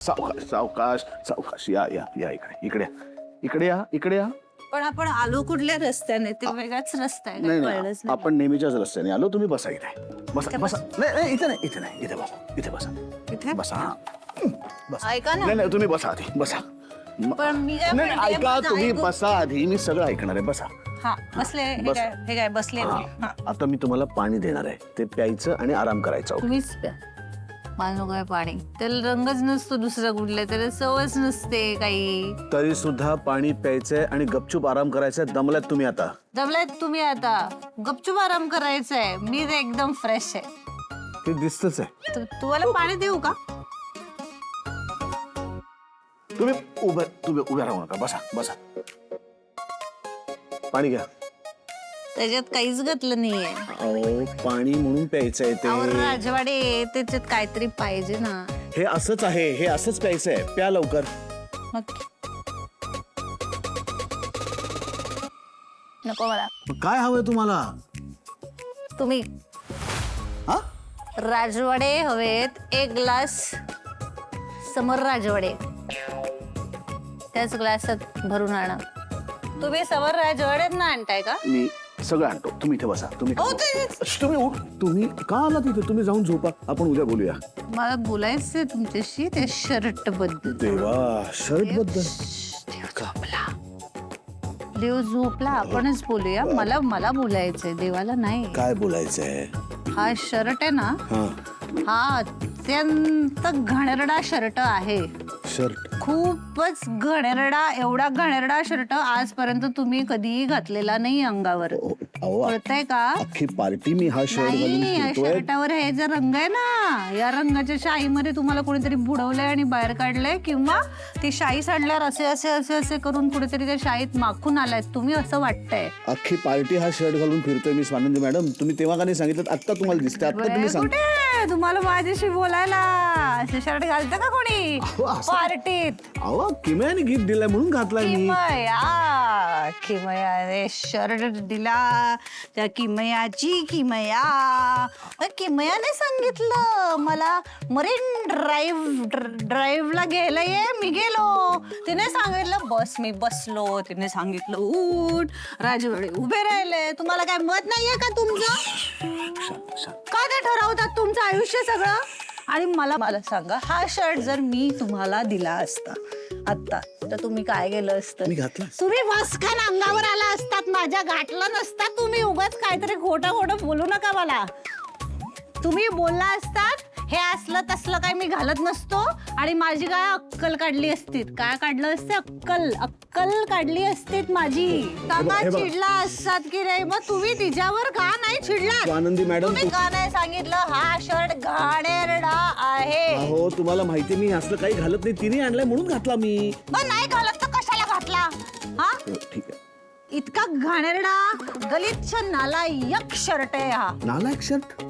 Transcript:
सावकाश सावकाश सावकाश. या या या इकडे इकडे या. पण आपण आलो कुठल्या रस्त्याने? ते वेगळाच रस्ता आहे, नाही कळलंच नाही, नाही. आपण नेहमीच्याच रस्त्याने आलो. तुम्ही बसा इथे. बसा बसा. नाही इथे नाही, इथे नाही, इथे बसा. इथे बसा. इथे? बसा. हा. बसा. ऐका ना. नाही नाही, तुम्ही बसा आधी. बसा. पण मी काय नाही म्हणते, ऐका, माझं तुम्ही ऐकून- बसा आधी. मी सगळं ऐकणार आहे. बसा. हा बसले. बस. हे काय बसले हा. मी. हा. आता मी तुम्हाला पाणी देणार आहे. ते प्यायचं आणि आराम करायचा. तुम्हीच प्या. माझं काय पाणी, त्याला रंगच नसतो दुसरा कुठला, त्याला चवच नसते काही. तरी सुद्धा पाणी प्यायचंय आणि गपचूप आराम करायचंय. दमलात तुम्ही आता. दमलात तुम्ही आता. गपचूप आराम करायचंय. मी तर एकदम फ्रेश आहे. ते दिसतच आहे. तुम्हाला पाणी देऊ का? तुम्ही उभ्या राहू नका. बसा बसा. पाणी घ्या. त्याच्यात काहीच घातलं नाहीये. अहो पाणी म्हणून प्यायचंय ते. अहो राजवाडे, त्याच्यात काहीतरी पाहिजे ना. हे असंच आहे. हे असंच प्यायचंय. प्या लवकर. नक्की नको मला. काय हवंय तुम्हाला? तुम्ही हा? राजवाडे हवेत. एक ग्लास समोर राजवाडे, त्याच ग्लासात भरून आणा. तुम्ही समोर राजवाड्यात ना आणताय का? मी सगळं आणतो. तुम्ही इथे बसा. तुम्ही हो, तुम्ही का आला तिथे? तुम्ही जाऊन झोपा. आपण उद्या बोलूया. मला बोलायचंय तुमच्याशी त्या शर्ट बद्दल. देवा, शर्ट बद्दल झोपला. देव झोपला. आपणच बोलूया. मला बोलायचंय, देवाला नाही. काय बोलायचंय? हा शर्ट आहे ना, हा हा अत्यंत घणेरडा शर्ट आहे. शर्ट. खूपच घणेरडा. एवढा घणेरडा शर्ट आजपर्यंत तुम्ही कधीही घातलेला नाही अंगावर. अहो कळतंय का? अख्खी पार्टी मी हा शर्ट घालून नाही, या फिरतोय. शर्टावर हे जे रंग आहे ना, या रंगाच्या शाईमध्ये तुम्हाला कोणीतरी बुडवलंय आणि बाहेर काढलंय, किंवा ती शाई सांडल्यावर असे असे असे असे करून कुठेतरी त्या शाईत माखून आलाय तुम्ही, असं वाटतंय. अख्खी पार्टी हा शर्ट घालून फिरतोय मी. स्वानंदी मॅडम, तुम्ही तेव्हा का नाही सांगितलं? आता तुम्हाला दिसतंय. आता तुम्ही सांग. कुठे तुम्हाला माझ्याशी बोलायला असे शर्ट घालतं का कोणी अहो, असं- पार्टीत? अहो किमयाने गिफ्ट दिलाय म्हणून घातलाय मी. किमया शर्ट दिला. त्या किमयाने सांगितलं मला मरीन ड्राईव्हला गेलं ये. मी गेलो. तिने सांगितलं बस, मी बसलो. तिने सांगितलं उठ. राजवाडे उभे राहिले. तुम्हाला काय मत नाहीये का तुमचं? का ते ठरवतात तुमचं आयुष्य सगळं? आणि मला सांगा, हा शर्ट जर मी तुम्हाला दिला असता आता, तर तुम्ही काय केलं असतं? मी घातला. तुम्ही वस्कान अंगावर आला असतात माझ्या, घातलं नसतात. तुम्ही उगाच काहीतरी खोटं बोलू नका मला. तुम्ही बोलला असतात हे असलं तसलं काय मी घालत नसतो, आणि माझी काय अक्कल काढली असती. काय काढलं असते? अक्कल काढली असती माझी. सांगा, हे बघ. चिडला असतात की नाही? मग तुम्ही तिच्यावर का नाही चिडला? आनंदी मॅडम, तुम्ही का नाही सांगितलं हा शर्ट घाणेरडा आहे? अहो तुम्हाला माहिती मी असलं काही घालत नाही. तिने आणलंय म्हणून घातला मी. मग नाही घालत तर कशाला घातला? हा, ठीक आहे. इतका घाणेरडा गलिच्छ नालायक शर्ट आहे हा. नालायक शर्ट?